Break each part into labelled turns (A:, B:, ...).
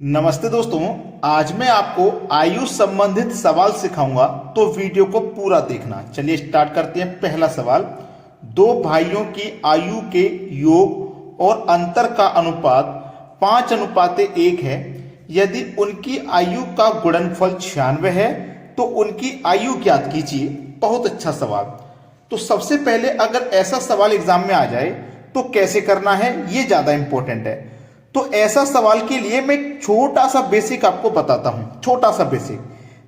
A: नमस्ते दोस्तों, आज मैं आपको आयु संबंधित सवाल सिखाऊंगा, तो वीडियो को पूरा देखना। चलिए स्टार्ट करते हैं। पहला सवाल, दो भाइयों की आयु के योग और अंतर का अनुपात 5:1 है। यदि उनकी आयु का गुणनफल 96 है तो उनकी आयु ज्ञात कीजिए। बहुत अच्छा सवाल। तो सबसे पहले अगर ऐसा सवाल एग्जाम में आ जाए तो कैसे करना है, ये ज्यादा इंपॉर्टेंट है। तो ऐसा सवाल के लिए मैं छोटा सा बेसिक आपको बताता हूं। छोटा सा बेसिक,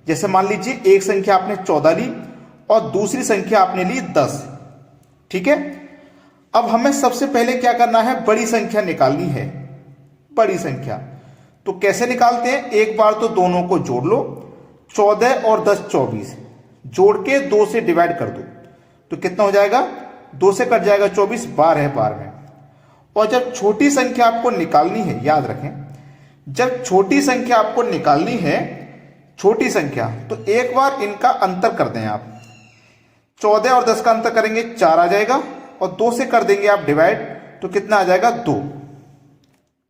A: जैसे मान लीजिए एक संख्या आपने 14 ली और दूसरी संख्या आपने ली 10। ठीक है, अब हमें सबसे पहले क्या करना है, बड़ी संख्या निकालनी है। बड़ी संख्या तो कैसे निकालते हैं, एक बार तो दोनों को जोड़ लो। 14 और 10 24, जोड़ के 2 से डिवाइड कर दो तो कितना हो जाएगा, 2 से कट जाएगा 24, 12 है 12 में। और जब छोटी संख्या आपको निकालनी है, याद रखें, जब छोटी संख्या आपको निकालनी है, छोटी संख्या, तो एक बार इनका अंतर कर दें आप। 14 और 10 का अंतर करेंगे 4 आ जाएगा, और 2 से कर देंगे आप डिवाइड तो कितना आ जाएगा, 2।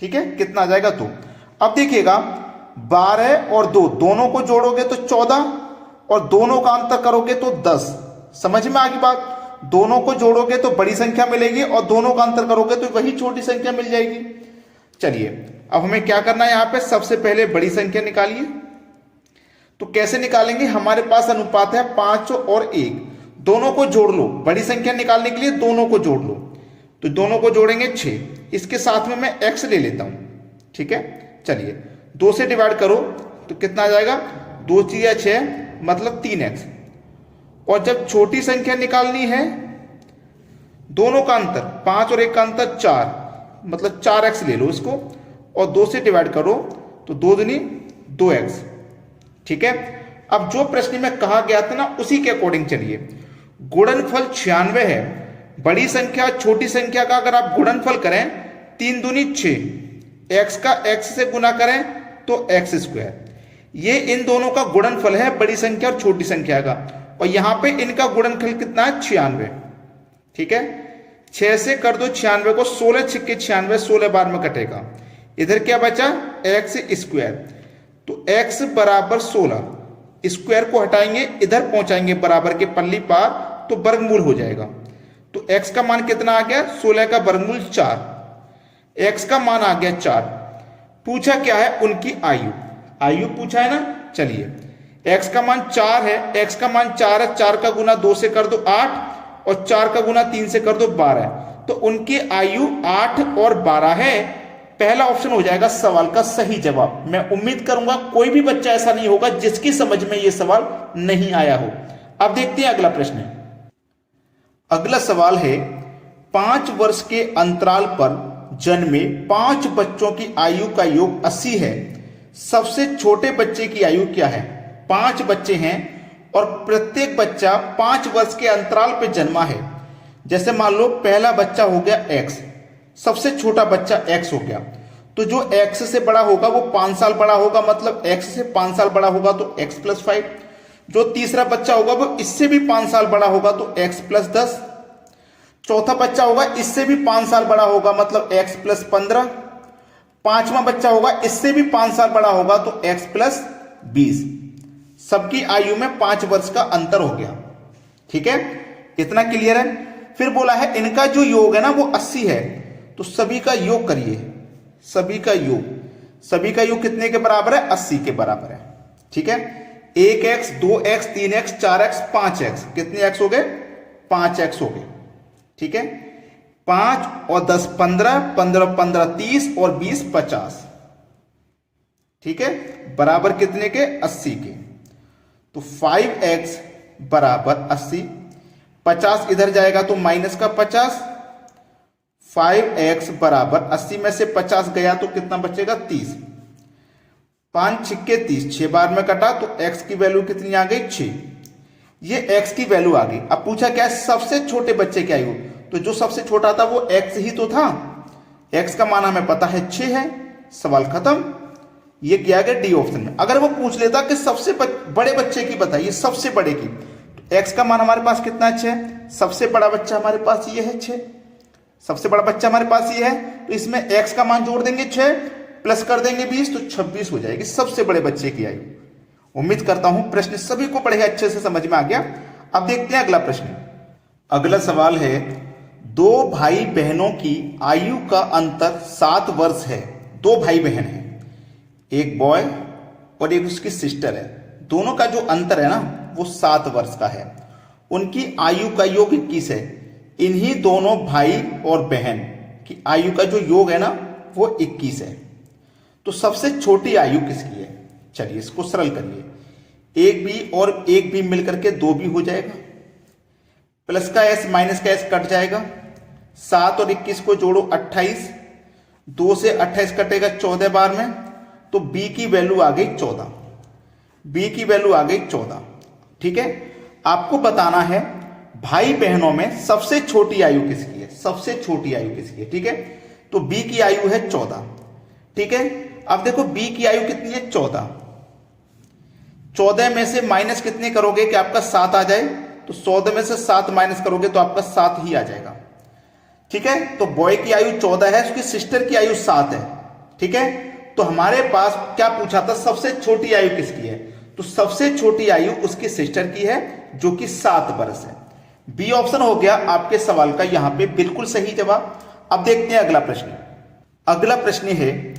A: ठीक है, कितना आ जाएगा, 2। अब देखिएगा, 12 और 2 दोनों को जोड़ोगे तो 14 और दोनों का अंतर करोगे तो 10। समझ में आ गई बात। दोनों को जोड़ोगे तो बड़ी संख्या मिलेगी और दोनों का अंतर करोगे तो वही छोटी संख्या मिल जाएगी। चलिए अब हमें क्या करना है, यहां पे सबसे पहले बड़ी संख्या निकालिए। तो कैसे निकालेंगे, हमारे पास अनुपात है 5 और 1, दोनों को जोड़ लो। बड़ी संख्या निकालने के लिए दोनों को जोड़ लो, तो दोनों को जोड़ेंगे 6। इसके साथ में मैं x ले लेता हूं। ठीक है, चलिए 2 से डिवाइड करो तो कितना आ जाएगा, 2 × 6 मतलब 3x। और जब छोटी संख्या निकालनी है, दोनों का अंतर 5 और 1 का अंतर 4 मतलब 4x ले लो इसको, और 2 से डिवाइड करो तो 2 दूनी 2x। ठीक है, अब जो प्रश्न में कहा गया था ना, उसी के अकॉर्डिंग चलिए। गुणनफल 96 है। बड़ी संख्या छोटी संख्या का अगर आप गुणनफल करें, 3 दूनी 6, x का x से गुना करें तो x²। ये इन दोनों का गुणनफल है, बड़ी संख्या और छोटी संख्या का। और यहां पे इनका गुणनफल कितना है, 96। ठीक है, 6 से कर दो 96 को, 16 छिक्के 96, 16 बार में कटेगा। इधर क्या बचा, x²। तो x बराबर 16, स्क्वायर को हटाएंगे, इधर पहुंचाएंगे बराबर के पल्ली पार तो वर्गमूल हो जाएगा। तो x का मान कितना आ गया, 16 का वर्गमूल 4। x का मान आ गया 4। पूछा क्या है, उनकी आयु। आयु पूछा है ना। चलिए, x का मान 4 है, x का मान 4 है, 4 का गुना 2 से कर दो 8, और 4 का गुना 3 से कर दो 12। तो उनकी आयु 8 और 12 है। पहला ऑप्शन हो जाएगा सवाल का सही जवाब। मैं उम्मीद करूंगा कोई भी बच्चा ऐसा नहीं होगा जिसकी समझ में यह सवाल नहीं आया हो। अब देखते हैं अगला प्रश्न। अगला सवाल है, 5 वर्ष के अंतराल पर जन्मे 5 बच्चों की आयु का योग 80 है। सबसे छोटे बच्चे की आयु क्या है। 5 बच्चे हैं और प्रत्येक बच्चा 5 वर्ष के अंतराल पे जन्मा है। जैसे मान लो पहला बच्चा हो गया x, सबसे छोटा बच्चा x हो गया, तो जो x से बड़ा होगा वो 5 साल बड़ा होगा, मतलब x से 5 साल बड़ा होगा तो x + 5। जो तीसरा बच्चा होगा वो इससे भी 5 साल बड़ा होगा तो x + 10। चौथा बच्चा होगा इससे भी 5 साल बड़ा होगा, मतलब x + 15। पांचवा बच्चा होगा इससे भी 5 साल बड़ा होगा तो x + 20। सबकी आयु में 5 वर्ष का अंतर हो गया। ठीक है, इतना क्लियर है। फिर बोला है इनका जो योग है ना वो 80 है, तो सभी का योग करिए। सभी का योग कितने के बराबर है, 80 के बराबर है। ठीक है, 1x 2x 3x 4x 5x, कितने x हो गए, 5x हो गए। ठीक है, 5 और 10 15, 15 15 30 और 20 50। ठीक है, बराबर कितने के, 80 के। तो 5x बराबर 80, 50 इधर जाएगा तो माइनस का 50। 5x बराबर 80 में से 50 गया तो कितना बचेगा, 30। 5 छिक्के 30, 6 बार में कटा तो x की वैल्यू कितनी आ गई, 6। ये x की वैल्यू आ गई। अब पूछा क्या है, सबसे छोटे बच्चे की आयु। तो जो सबसे छोटा था वो x ही तो था। x का मान हमें पता है 6 है। सवाल खत्म। ये किया गया डी ऑप्शन में। अगर वो पूछ लेता कि सबसे बड़े बच्चे की बताइए, सबसे बड़े की, तो x का मान हमारे पास कितना है, 6। सबसे बड़ा बच्चा हमारे पास ये है 6। सबसे बड़ा बच्चा हमारे पास ये है, तो इसमें x का मान जोड़ देंगे 6 प्लस कर देंगे 20 तो 26 हो जाएगी सबसे बड़े बच्चे की आयु। उम्मीद करता हूं प्रश्न सभी को बड़े अच्छे से समझ में आ गया। अब देखते हैं अगला प्रश्न। अगला सवाल है, दो भाई बहनों की आयु का अंतर 7 वर्ष है। दो भाई बहन हैं, एक बॉय और एक उसकी सिस्टर है। दोनों का जो अंतर है ना वो 7 वर्ष का है। उनकी आयु का योग 21 है। इन्हीं दोनों भाई और बहन की आयु का जो योग है ना वो 21 है। तो सबसे छोटी आयु किसकी है? चलिए इसको सरल करिए। एक बी और एक बी मिलकर के 2 भी हो जाएगा, प्लस का एस माइनस का एस कट जाएगा, 7 और 21 को जोड़ो 28, 2 से 28 कटेगा 14 बार में, तो बी की वैल्यू आ गई 14। बी की वैल्यू आ गई 14। ठीक है, आपको बताना है भाई बहनों में सबसे छोटी आयु किसकी है, सबसे छोटी आयु किसकी है। ठीक है, तो बी की आयु है 14। ठीक है, अब देखो बी की आयु कितनी है 14। 14 में से माइनस कितने करोगे कि आपका 7 आ जाए, तो 14 में से 7 माइनस करोगे तो आपका 7 ही आ जाएगा। ठीक है, तो बॉय की आयु 14 है, उसकी सिस्टर की आयु 7 है। ठीक है, तो हमारे पास क्या पूछा था, सबसे छोटी आयु किसकी है, तो सबसे छोटी आयु उसकी सिस्टर की है जो कि 7 वर्ष है। बी ऑप्शन हो गया आपके सवाल का यहां पे बिल्कुल सही जवाब। अब देखते हैं अगला प्रश्न। अगला प्रश्न है,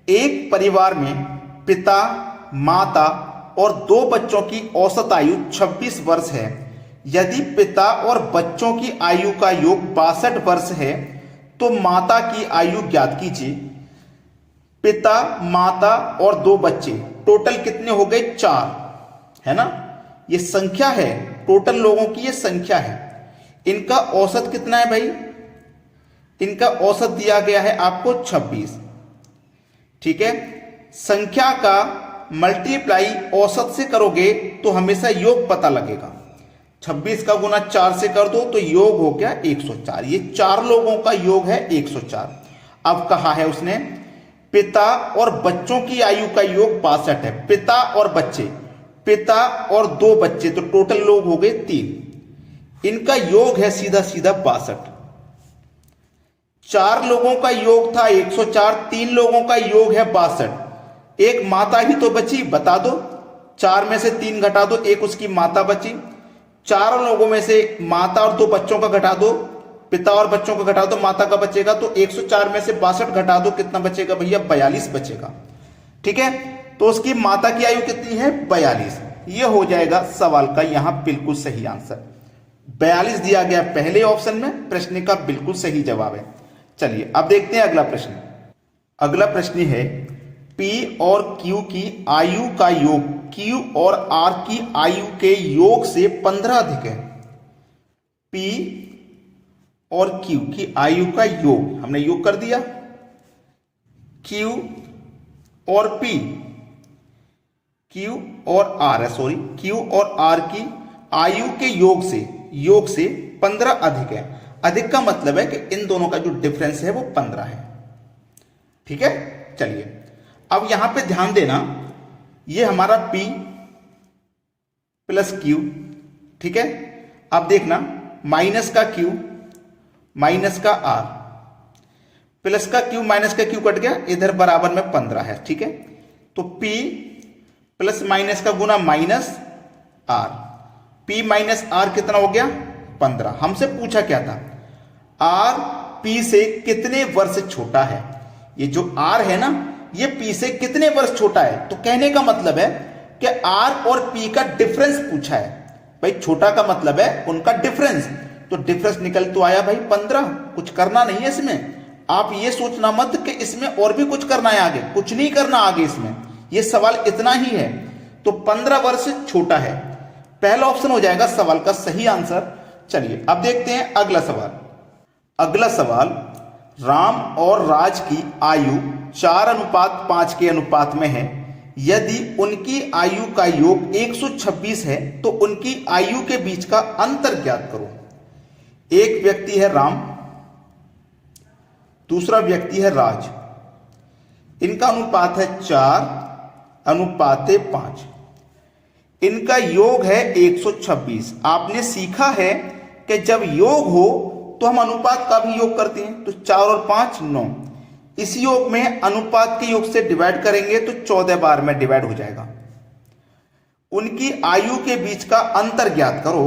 A: एक परिवार में पिता, माता और 2 बच्चों की औसत आयु 26 वर्ष है। यदि पिता और बच्चों की आयु का योग 62 वर्ष है तो माता की आयु ज्ञात कीजिए। पिता, माता और 2 बच्चे टोटल कितने हो गए, 4 है ना। ये संख्या है, टोटल लोगों की ये संख्या है। इनका औसत कितना है भाई, इनका औसत दिया गया है आपको 26। ठीक है, संख्या का मल्टीप्लाई औसत से करोगे तो हमेशा योग पता लगेगा। 26 का गुना 4 से कर दो तो योग हो गया 104। ये 4 लोगों का योग है 104। अब कहा है उसने पिता और बच्चों की आयु का योग 62 है। पिता और बच्चे, पिता और 2 बच्चे, तो टोटल लोग हो गए 3। इनका योग है सीधा सीधा 62। 4 लोगों का योग था 104, 3 लोगों का योग है 62। एक माता ही तो बची, बता दो। 4 में से 3 घटा दो, एक उसकी माता बची। 4 लोगों में से माता और 2 बच्चों का घटा दो, पिता और बच्चों का घटा दो, माता का बचेगा। तो 104 में से 62 घटा दो, कितना बचेगा भैया, 42 बचेगा। ठीक है, तो उसकी माता की आयु कितनी है, 42। ये हो जाएगा सवाल का यहां बिल्कुल सही आंसर। 42 दिया गया पहले ऑप्शन में, प्रश्न का बिल्कुल सही जवाब है। चलिए अब देखते हैं अगला प्रश्न। अगला प्रश्न है, P और Q की आयु का योग Q और R की आयु के योग से 15 अधिक है। P और Q की आयु का योग, हमने योग कर दिया। Q और P, Q और R है, सॉरी, Q और R की आयु के योग से 15 अधिक है। अधिक का मतलब है कि इन दोनों का जो डिफरेंस है वो 15 है। ठीक है, चलिए अब यहां पे ध्यान देना, ये हमारा P प्लस Q। ठीक है, अब देखना माइनस का Q माइनस का R, प्लस का Q माइनस का Q कट गया, इधर बराबर में 15 है। ठीक है, तो P प्लस माइनस का गुना minus R, P minus R कितना हो गया, 15। हमसे पूछा क्या था, R P से कितने वर्ष छोटा है। ये जो R है ना, ये P से कितने वर्ष छोटा है। तो कहने का मतलब है कि R और P का डिफरेंस पूछा है। भाई छोटा का मतलब है उनका डिफरेंस, तो डिफरेंस निकल तो आया भाई 15। कुछ करना नहीं है इसमें। आप ये सोचना मत कि इसमें और भी कुछ करना है, आगे कुछ नहीं करना आगे इसमें, ये सवाल इतना ही है। तो 15 वर्ष छोटा है, पहला ऑप्शन हो जाएगा सवाल का सही आंसर। चलिए अब देखते हैं अगला सवाल। अगला सवाल, राम और राज की आयु 4:5 के अनुपात में है। यदि उनकी आयु का योग 126 है तो उनकी आयु के बीच का अंतर ज्ञात करो। एक व्यक्ति है राम, दूसरा व्यक्ति है राज। इनका अनुपात है 4:5। इनका योग है 126। आपने सीखा है कि जब योग हो तो हम अनुपात का भी योग करते हैं। तो 4 और 5 9, इस योग में अनुपात के योग से डिवाइड करेंगे तो 14 बार में डिवाइड हो जाएगा। उनकी आयु के बीच का अंतर ज्ञात करो।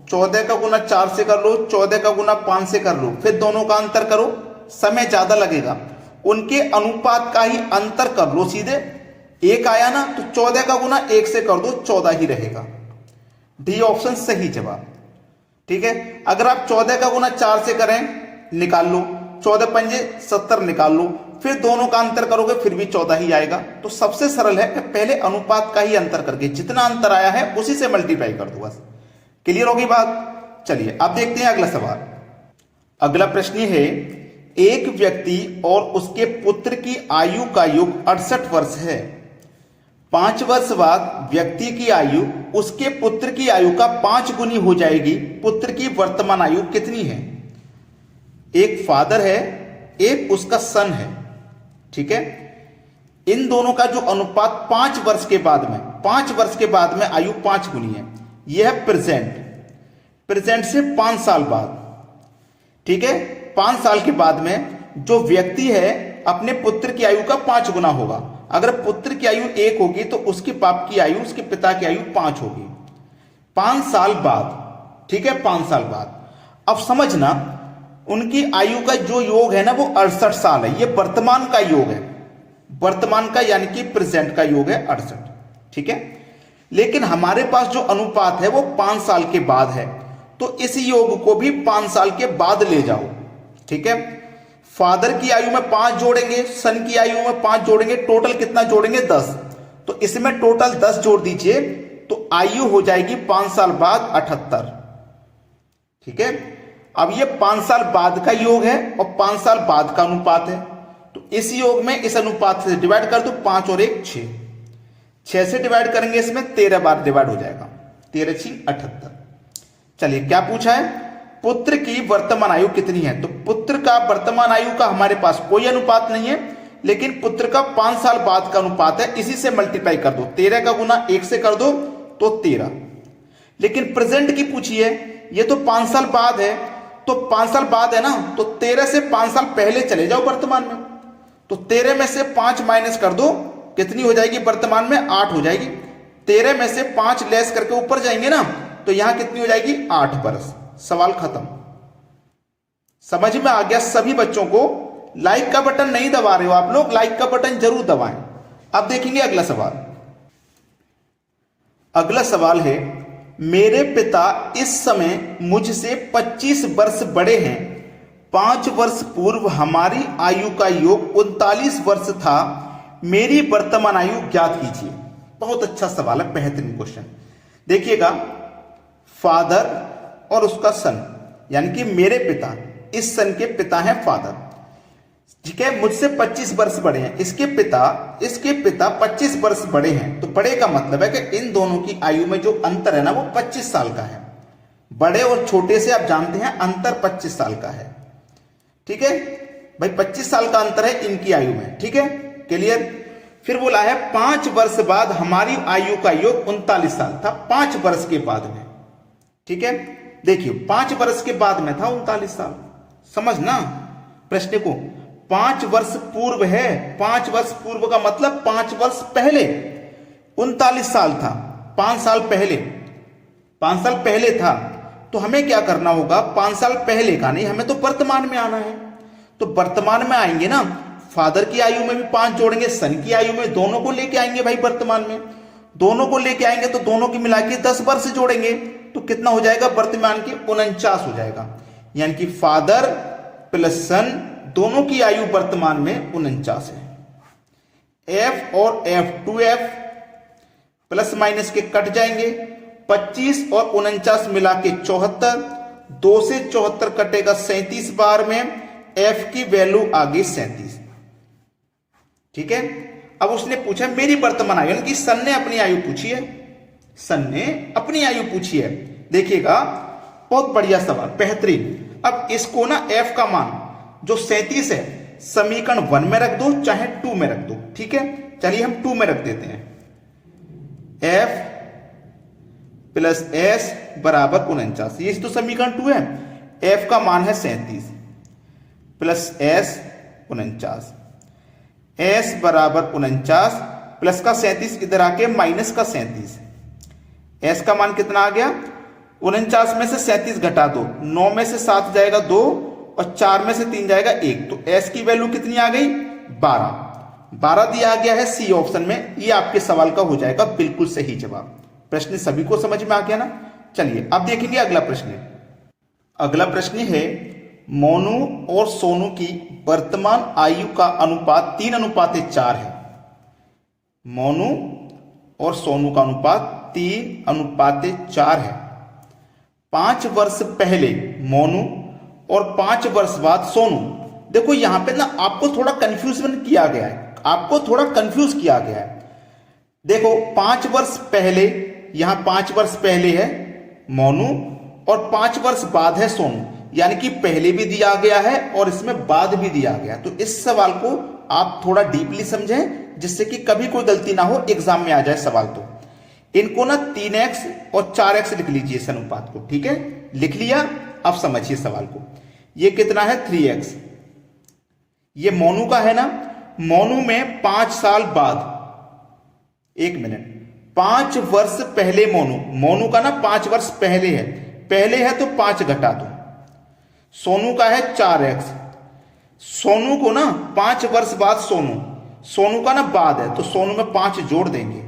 A: 14 का गुना 4 से कर लो, 14 का गुना 5 से कर लो, फिर दोनों का अंतर करो, समय ज्यादा लगेगा। उनके अनुपात का ही अंतर कर लो सीधे। 1 आया ना तो 14 का गुना 1 से कर दो, 14 ही रहेगा। डी ऑप्शन सही जवाब। ठीक है, अगर आप 14 का गुना 4 से करें, निकाल लो, 14 पंजे 70 निकाल लो, फिर दोनों का अंतर करोगे फिर भी 14 ही आएगा। तो सबसे सरल है कि पहले अनुपात का ही अंतर करके जितना अंतर आया है उसी से मल्टीप्लाई कर दो बस। क्लियर होगी बात। चलिए अब देखते हैं अगला सवाल। अगला प्रश्न है, एक व्यक्ति और उसके पुत्र की आयु का योग 68 वर्ष है। 5 वर्ष बाद व्यक्ति की आयु उसके पुत्र की आयु का 5 गुनी हो जाएगी। पुत्र की वर्तमान आयु कितनी है? एक फादर है, एक उसका सन है। ठीक है, इन दोनों का जो अनुपात 5 वर्ष के बाद में, 5 वर्ष के बाद में आयु 5 गुनी है। यह है प्रेजेंट से 5 साल बाद। ठीक है, 5 साल के बाद में जो व्यक्ति है अपने पुत्र की आयु का 5 गुना होगा। अगर पुत्र की आयु 1 होगी तो उसके बाप की आयु, उसके पिता की आयु 5 होगी। 5 साल बाद, ठीक है, 5 साल बाद। अब समझना, उनकी आयु का जो योग है ना वो 68 साल है। ये वर्तमान का योग है, वर्तमान का यानी कि प्रेजेंट का योग है 68। ठीक है, लेकिन हमारे पास जो अनुपात है वो 5 साल के बाद है, तो इस योग को भी 5 साल के बाद ले जाओ। ठीक है, फादर की आयु में 5 जोड़ेंगे, सन की आयु में 5 जोड़ेंगे, टोटल कितना जोड़ेंगे? 10। तो इसमें टोटल 10 जोड़ दीजिए तो आयु हो जाएगी 5 साल बाद 78। ठीक है, अब ये 5 साल बाद का योग है और 5 साल बाद का अनुपात है, तो इस योग में इस अनुपात से डिवाइड कर दो, 5 और 1 6, 6 से डिवाइड करेंगे, इसमें 13 बार डिवाइड हो जाएगा, 13 6 78। चलिए क्या पूछा है? पुत्र की वर्तमान आयु कितनी है? तो पुत्र का वर्तमान आयु का हमारे पास कोई अनुपात नहीं है, लेकिन पुत्र का 5 साल बाद का अनुपात है, इसी से मल्टीप्लाई कर दो। 13 का गुना 1 से कर दो तो 13। लेकिन प्रेजेंट की पूछी है, ये तो 5 साल बाद है, तो 5 साल बाद है ना, तो 13 से 5 साल पहले चले जाओ वर्तमान में। तो 13 में से 5 माइनस कर दो, कितनी हो जाएगी वर्तमान में? 8 हो जाएगी। 13 में से 5 लेस करके ऊपर जाएंगे ना, तो यहां कितनी हो जाएगी? 8 बरस। सवाल खत्म। समझ में आ गया सभी बच्चों को? लाइक का बटन नहीं दबा रहे हो आप लोग, लाइक का बटन जरूर दबाएं। अब देखेंगे अगला सवाल। अगला सवाल है, मेरे पिता इस समय मुझसे 25 वर्ष बड़े हैं। 5 वर्ष पूर्व हमारी आयु का योग 39 वर्ष था। मेरी वर्तमान आयु ज्ञात कीजिए। बहुत अच्छा सवाल है, बेहतरीन क्वेश्चन। देखिएगा, फादर और उसका सन, यानी कि मेरे पिता, इस सन के पिता हैं फादर। ठीक है, मुझसे 25 वर्ष बड़े हैं। इसके पिता 25 वर्ष बड़े हैं। तो बड़े का मतलब है कि इन दोनों की आयु में जो अंतर है ना वो 25 साल का है। बड़े और छोटे से आप जानते हैं अंतर 25 साल का है। ठीक है भाई, 25 साल का अंतर है इनकी आयु में। ठीक है, क्लियर। फिर बोला है 5 वर्ष बाद हमारी आयु का योग 39 साल था। 5 वर्ष के बाद में, ठीक है, देखिए 5 वर्ष के बाद में था 39 साल। समझना प्रश्न को, 5 वर्ष पूर्व है। 5 वर्ष पूर्व का मतलब 5 वर्ष पहले 39 साल था। 5 साल पहले, 5 साल पहले था। तो हमें क्या करना होगा? 5 साल पहले का नहीं, हमें तो वर्तमान में आना है। तो वर्तमान में आएंगे ना, फादर की आयु में भी 5 जोड़ेंगे, सन की आयु में, दोनों को लेके आएंगे भाई वर्तमान में। दोनों को लेके आएंगे तो दोनों की मिला के 10 वर्ष जोड़ेंगे तो कितना हो जाएगा? वर्तमान की 49 हो जाएगा। यानी कि फादर प्लस सन दोनों की आयु वर्तमान में 49 है। एफ और एफ 2F प्लस माइनस के कट जाएंगे। 25 और 49 मिला के 74। 2 से 74 कटेगा 37 बार में। एफ की वैल्यू आ गई 37। ठीक है, अब उसने पूछा मेरी वर्तमान आयु, यानी कि सन ने अपनी आयु पूछी है। सन ने अपनी आयु पूछी है। देखिएगा, बहुत बढ़िया सवाल, बेहतरीन। अब इसको ना एफ का मान जो 37 है समीकरण 1 में रख दो, चाहे 2 में रख दो। ठीक है, चलिए हम 2 में रख देते हैं। एफ प्लस एस बराबर 49, ये तो समीकरण 2 है। एफ का मान है 37 प्लस एस 49। s बराबर 49 प्लस का 37 इधर आके माइनस का 37। s का मान कितना आ गया? 49 में से 37 घटा दो, 9 में से 7 जाएगा 2 और 4 में से 3 जाएगा 1, तो s की वैल्यू कितनी आ गई? 12 दिया गया है सी ऑप्शन में। ये आपके सवाल का हो जाएगा बिल्कुल सही जवाब। प्रश्न सभी को समझ में आ गया ना? चलिए अब देखेंगे अगला प्रश्न। अगला प्रश्न है मोनू और सोनू की वर्तमान आयु का अनुपात 3:4 है। मोनू और सोनू का अनुपात 3:4 है। 5 वर्ष पहले मोनू और 5 वर्ष बाद सोनू। देखो यहां पे ना आपको थोड़ा कंफ्यूजन किया गया है, आपको थोड़ा कंफ्यूज किया गया है। देखो 5 वर्ष पहले, यहां 5 वर्ष पहले है मोनू और 5 वर्ष बाद है सोनू, यानी कि पहले भी दिया गया है और इसमें बाद भी दिया गया। तो इस सवाल को आप थोड़ा डीपली समझें जिससे कि कभी कोई गलती ना हो, एग्जाम में आ जाए सवाल। तो इनको ना 3x और 4x लिख लीजिए इस अनुपात को, ठीक है? लिख लिया? अब समझिए सवाल को। ये कितना है? 3x। ये मोनू का है ना? मोनू में 5 साल बाद, 1 मिनट, 5 वर्ष पहले मोनू का ना 5 वर्ष पहले है तो 5 घटा दो। सोनू का है 4x। सोनू को ना 5 वर्ष बाद सोनू का ना बाद है तो सोनू में 5 जोड़ देंगे।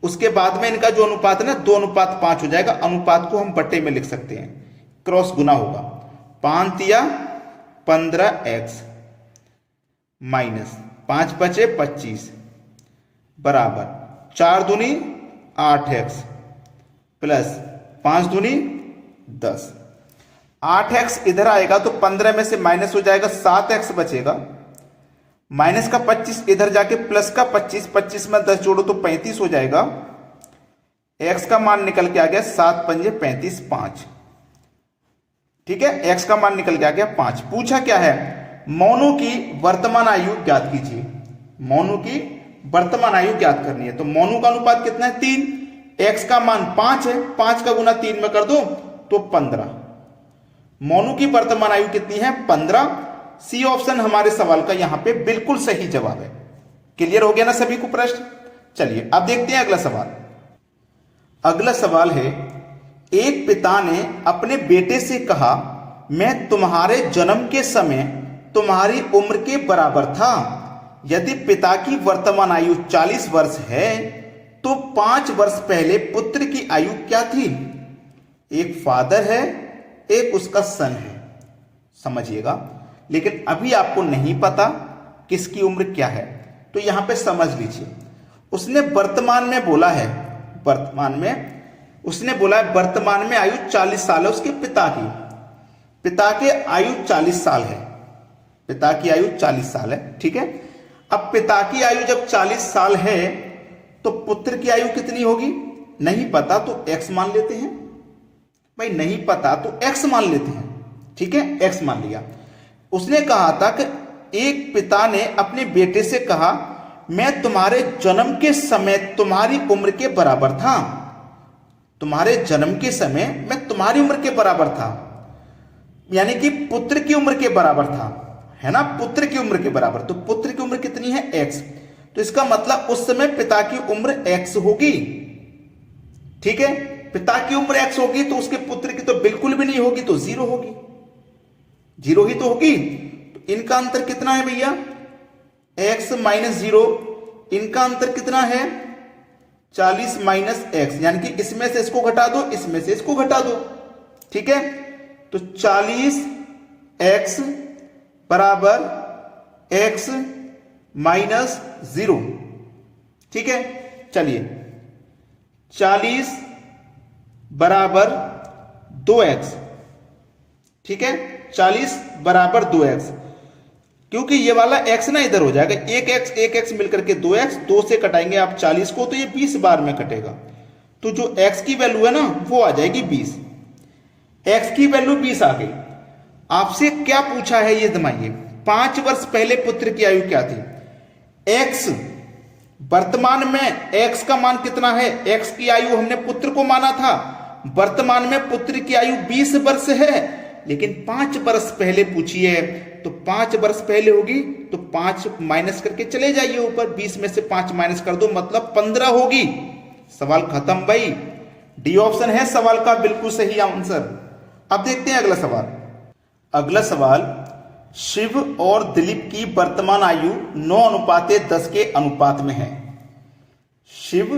A: उसके बाद में इनका जो अनुपात है ना 2:5 हो जाएगा। अनुपात को हम बट्टे में लिख सकते हैं, क्रॉस गुना होगा। 5 या 15x माइनस 5 बचे 25 बराबर 4 दूनी 8x प्लस 5 दूनी 10। 8x इधर आएगा तो 15 में से माइनस हो जाएगा, 7x बचेगा। माइनस का 25 इधर जाके प्लस का 25 में 10 जोड़ो तो 35 हो जाएगा। x का मान निकल के आ गया 7 पंजे 35, 5। ठीक है, x का मान निकल के आ गया 5। पूछा क्या है? मोनू की वर्तमान आयु ज्ञात कीजिए। मोनू की वर्तमान आयु ज्ञात करनी है। तो मोनू का अनुपात कितना है? 3। x का मान 5 है, 5 का गुना 3 में कर दो तो 15। मोनू की वर्तमान आयु कितनी है? 15। सी ऑप्शन हमारे सवाल का यहां पे बिल्कुल सही जवाब है। क्लियर हो गया ना सभी को प्रश्न? चलिए अब देखते हैं अगला सवाल। अगला सवाल है, एक पिता ने अपने बेटे से कहा, मैं तुम्हारे जन्म के समय तुम्हारी उम्र के बराबर था। यदि पिता की वर्तमान आयु 40 वर्ष है तो 5 वर्ष पहले पुत्र की आयु क्या थी? एक फादर है, एक उसका सन है, समझिएगा। लेकिन अभी आपको नहीं पता किसकी उम्र क्या है, तो यहां पे समझ लीजिए। उसने वर्तमान में बोला है, वर्तमान में आयु 40 साल है उसके पिता की। पिता के आयु 40 साल है, पिता की आयु 40 साल है, ठीक है। अब पिता की आयु जब 40 साल है तो पुत्र की आयु कितनी होगी? नहीं पता तो x मान लेते हैं। भाई नहीं पता तो x मान लेते हैं, ठीक है, x मान लिया। उसने कहा था कि एक पिता ने अपने बेटे से कहा, मैं तुम्हारे जन्म के समय तुम्हारी उम्र के बराबर था। तुम्हारे जन्म के समय मैं तुम्हारी उम्र के बराबर था, यानी कि पुत्र की उम्र के बराबर था, है ना, पुत्र की उम्र के बराबर। तो पुत्र की उम्र कितनी है? x। तो इसका मतलब उस समय पिता की उम्र x होगी, ठीक है। पिता की उम्र x होगी तो उसके पुत्र की तो बिल्कुल भी नहीं होगी, तो 0 होगी, 0 ही तो होगी। तो इनका अंतर कितना है भैया? x minus 0। इनका अंतर कितना है? 40 माइनस x, यानी कि इसमें से इसको घटा दो, इसमें से इसको घटा दो, ठीक है। तो 40x बराबर x माइनस 0, ठीक है। चलिए 40 बराबर 2x, ठीक है, 40 बराबर 2x। क्योंकि ये वाला x ना इधर हो जाएगा, एक x मिलकर के 2x, 2 से कटाएंगे आप 40 को तो ये 20 बार में कटेगा। तो जो x की वैल्यू है ना वो आ जाएगी 20। x की वैल्यू 20 आ गई। आपसे क्या पूछा है ये दमाइए, 5 वर्ष पहले पुत्र की आयु क्या थी? x वर्तमान में x का मान कितना है? x की आयु हमने पुत्र को माना था, वर्तमान में पुत्र की आयु 20 वर्ष है, लेकिन 5 वर्ष पहले पूछी है तो 5 वर्ष पहले होगी तो 5 माइनस करके चले जाइए ऊपर, 20 में से 5 माइनस कर दो मतलब 15 होगी। सवाल खत्म भाई। डी ऑप्शन है सवाल का बिल्कुल सही आंसर। अब देखते हैं अगला सवाल। अगला सवाल, शिव और दिलीप की वर्तमान आयु 9:10 के अनुपात में है। शिव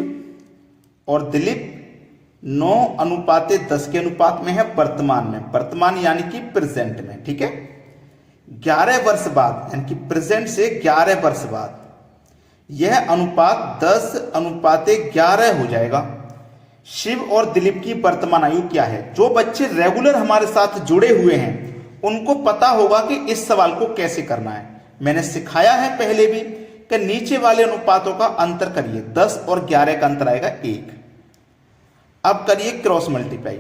A: और दिलीप 9:10 के अनुपात में है वर्तमान में, वर्तमान यानी कि प्रेजेंट में, ठीक है। 11 वर्ष बाद यानी कि प्रेजेंट से 11 वर्ष बाद यह अनुपात 10:11 हो जाएगा। शिव और दिलीप की वर्तमान आयु क्या है? जो बच्चे रेगुलर हमारे साथ जुड़े हुए हैं उनको पता होगा कि इस सवाल को कैसे करना है। मैंने सिखाया है पहले भी कि नीचे वाले अनुपातों का अंतर करिए, 10 और 11 का अंतर आएगा 1। अब करिए क्रॉस मल्टीप्लाई,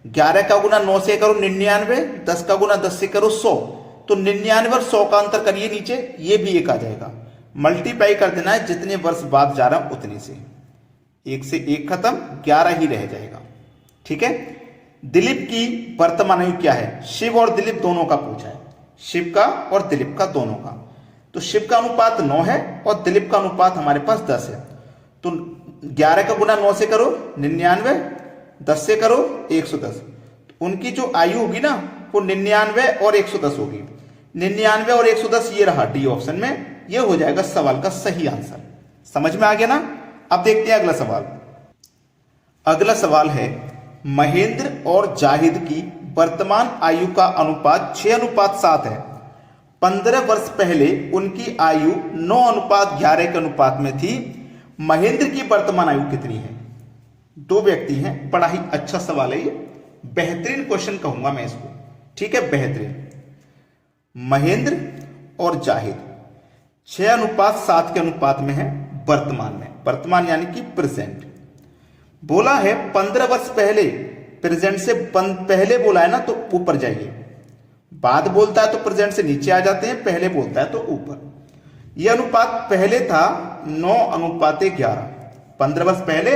A: 11 का गुना 9 से करो 99, 10 का गुना 10 से करो 100, तो 99 और 100 का अंतर करिए नीचे, ये भी 1 आ जाएगा। मल्टीप्लाई कर देना है जितने वर्ष बाद जा रहा हूं उतने से, 1 से 1 खत्म, 11 ही रह जाएगा, ठीक है। दिलीप की वर्तमान आयु क्या है? शिव और दिलीप दोनों का पूछा है, शिव का और दिलीप का दोनों का। तो शिव का अनुपात 9 है और दिलीप का अनुपात हमारे पास 10 है। तो 11 का गुना 9 से करो 99, 10 से करो 110, तो उनकी जो आयु होगी ना वो 99 और 110 होगी। 99 और 110 ये रहा डी ऑप्शन में, ये हो जाएगा सवाल का सही आंसर। समझ में आ गया ना? अब देखते हैं अगला सवाल। अगला सवाल है, महेंद्र और जाहिद की वर्तमान आयु का अनुपात 6:7 है। 15 वर्ष पहले उनकी आयु 9:11 के अनुपात में थी। महेंद्र की वर्तमान आयु कितनी है? दो व्यक्ति हैं, बड़ा ही अच्छा सवाल है ये, बेहतरीन क्वेश्चन कहूंगा मैं इसको, ठीक है, बेहतरीन। महेंद्र और जाहिद 6:7 के अनुपात में है वर्तमान में, वर्तमान यानी कि प्रेजेंट। बोला है 15 वर्ष पहले, प्रेजेंट से पहले बोला है ना तो ऊपर जाइए, बाद बोलता है तो प्रेजेंट से नीचे आ जाते हैं, पहले बोलता है तो ऊपर। यह अनुपात पहले था 9:11, 15 वर्ष पहले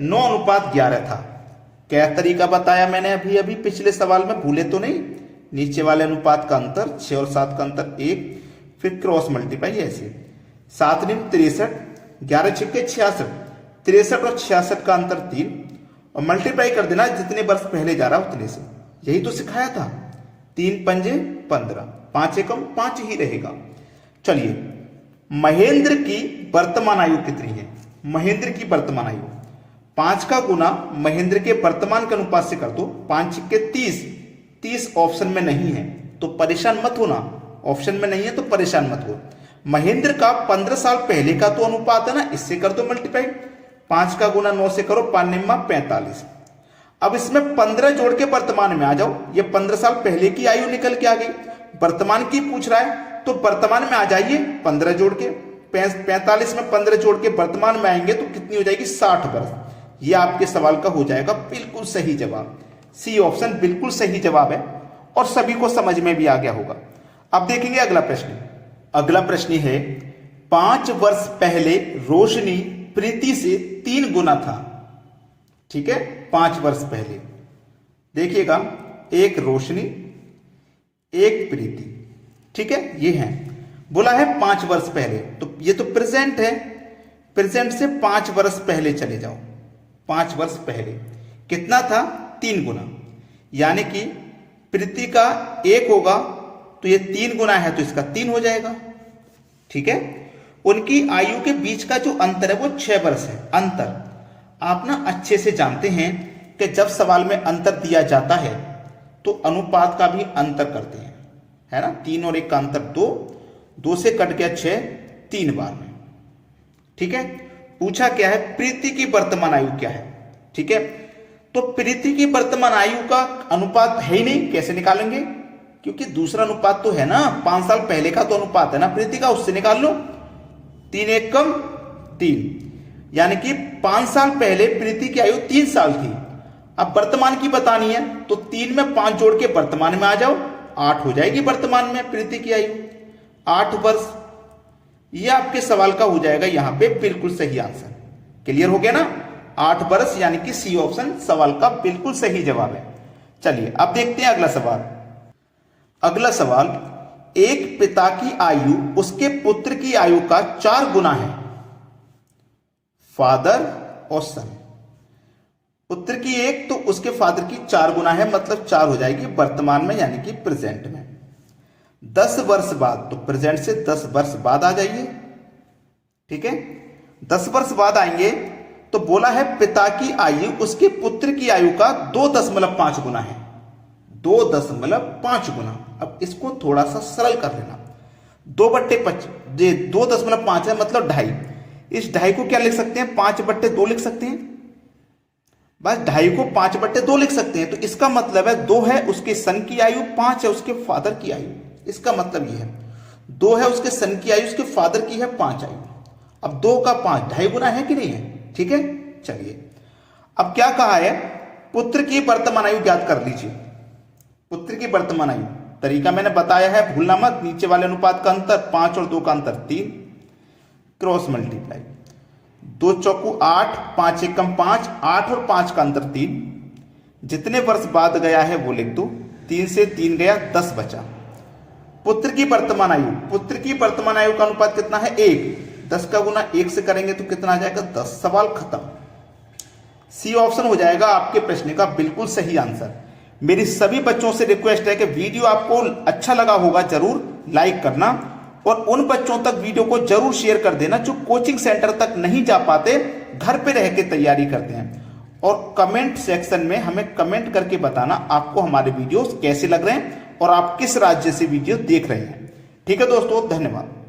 A: 9:11 था। क्या तरीका बताया मैंने अभी अभी पिछले सवाल में, भूले तो नहीं? नीचे वाले अनुपात का अंतर 6 और 7 का अंतर 1, फिर क्रॉस मल्टीप्लाई ऐसे, 7 × 63, 11 × 6 = 66, 63 और 66 का अंतर 3, और मल्टीप्लाई कर देना जितने वर्ष पहले जा रहा उतने से, यही तो सिखाया था। 3 × 5 = 15, 5 एकम 5 ही रहेगा। चलिए, महेंद्र की वर्तमान आयु कितनी है? महेंद्र की वर्तमान आयु 5 का गुना महेंद्र के वर्तमान के अनुपात से कर दो, 5 × 30, 30 ऑप्शन में नहीं है तो परेशान मत होना, ऑप्शन में नहीं है तो परेशान मत हो। महेंद्र का 15 साल पहले का तो अनुपात है ना, इससे कर दो मल्टीप्लाई, 5 का गुना 9 से करो, 5 × 9 = 45। अब इसमें 15 जोड़ के वर्तमान में आ जाओ, ये 15 साल पहले की आयु निकल के आ गई, वर्तमान की पूछ रहा है तो वर्तमान में आ जाइए 15 जोड़ के, 45 में 15 जोड़ के वर्तमान में आएंगे तो कितनी हो जाएगी? 60 वर्ष। ये आपके सवाल का हो जाएगा बिल्कुल सही जवाब, सी ऑप्शन बिल्कुल सही जवाब है और सभी को समझ में भी आ गया होगा। अब देखेंगे अगला प्रश्न। अगला प्रश्न है, 5 वर्ष पहले रोशनी प्रीति से 3 गुना था, ठीक है, 5 वर्ष पहले। देखिएगा, एक रोशनी एक प्रीति, ठीक है, ये है। बोला है 5 वर्ष पहले, तो ये तो प्रेजेंट है, प्रेजेंट से 5 वर्ष पहले चले जाओ। 5 वर्ष पहले कितना था? 3 गुना, यानी कि प्रीति का 1 होगा तो ये 3 गुना है तो इसका 3 हो जाएगा, ठीक है। उनकी आयु के बीच का जो अंतर है वो 6 वर्ष है। अंतर आप ना अच्छे से जानते हैं कि जब सवाल में अंतर दिया जाता है तो अनुपात का भी अंतर करते हैं, है ना। 3 और 1 का अंतर 2, 2 से कट गया 6, 3 बार में, ठीक है। पूछा क्या है? प्रीति की वर्तमान आयु क्या है, ठीक है। तो प्रीति की वर्तमान आयु का अनुपात है ही नहीं, कैसे निकालेंगे? क्योंकि दूसरा अनुपात तो है ना, 5 साल पहले का तो अनुपात है ना प्रीति का, उससे निकाल लो। 3 × 1 = 3, यानी कि 5 साल पहले प्रीति की आयु 3 साल थी। अब वर्तमान की बतानी है तो 3 में 5 जोड़ के वर्तमान में आ जाओ, 8 हो जाएगी वर्तमान में प्रीति की आयु, 8 वर्ष। ये आपके सवाल का हो जाएगा यहां पे बिल्कुल सही आंसर। क्लियर हो गया ना? 8 वर्ष यानी कि सी ऑप्शन सवाल का बिल्कुल सही जवाब है। चलिए अब देखते हैं अगला सवाल। अगला सवाल, एक पिता की आयु उसके पुत्र की आयु का 4 गुना है। फादर और सन, पुत्र की 1 तो उसके फादर की 4 गुना है, मतलब 4 हो जाएगी वर्तमान में यानी कि प्रेजेंट में। 10 वर्ष बाद, तो प्रेजेंट से 10 वर्ष बाद आ जाइए, ठीक है। 10 वर्ष बाद आएंगे तो बोला है पिता की आयु उसके पुत्र की आयु का 2.5 गुना है। 2.5 गुना। अब इसको थोड़ा सा सरल कर लेना। 2/5 है मतलब 2.5। इस 2.5 को क्या लिख सकते हैं, 5/2 लिख सकते हैं। बस 2.5 को 5/2 लिख सकते हैं। तो इसका मतलब है 2 है उसके सन की आयु, 5 है उसके फादर की आयु। इसका मतलब ये है 2 है उसके सन की आयु, उसके फादर की है 5 आयु। अब 2 का 5 2.5 गुना है कि नहीं है, ठीक है। चलिए अब क्या कहा है, पुत्र की वर्तमान आयु ज्ञात कर लीजिए। पुत्र की वर्तमान आयु, तरीका मैंने बताया है, भूलना मत। नीचे वाले अनुपात का अंतर 5 और 2 का अंतर 3, क्रॉस मल्टीप्लाई। 2 चौकू 8, 5 एकम 5, 8 और 5 का अंतर 3। जितने वर्ष बाद गया है वो लिख दो। 3 से 3 गया, 10 बचा। पुत्र की वर्तमान आयु, पुत्र की वर्तमान आयु का अनुपात कितना है, 1। 10 का गुना 1 से करेंगे तो कितना आ जाएगा, 10। सवाल खत्म। सी ऑप्शन हो जाएगा आपके प्रश्न का बिल्कुल सही आंसर। मेरी सभी बच्चों से रिक्वेस्ट है कि वीडियो आपको अच्छा लगा होगा जरूर लाइक करना, और उन बच्चों तक वीडियो को जरूर शेयर कर देना जो कोचिंग सेंटर तक नहीं जा पाते, घर पे रह के तैयारी करते हैं। और कमेंट सेक्शन में हमें कमेंट करके बताना आपको हमारे वीडियोस कैसे लग रहे हैं और आप किस राज्य से वीडियो देख रहे हैं। ठीक है दोस्तों, धन्यवाद।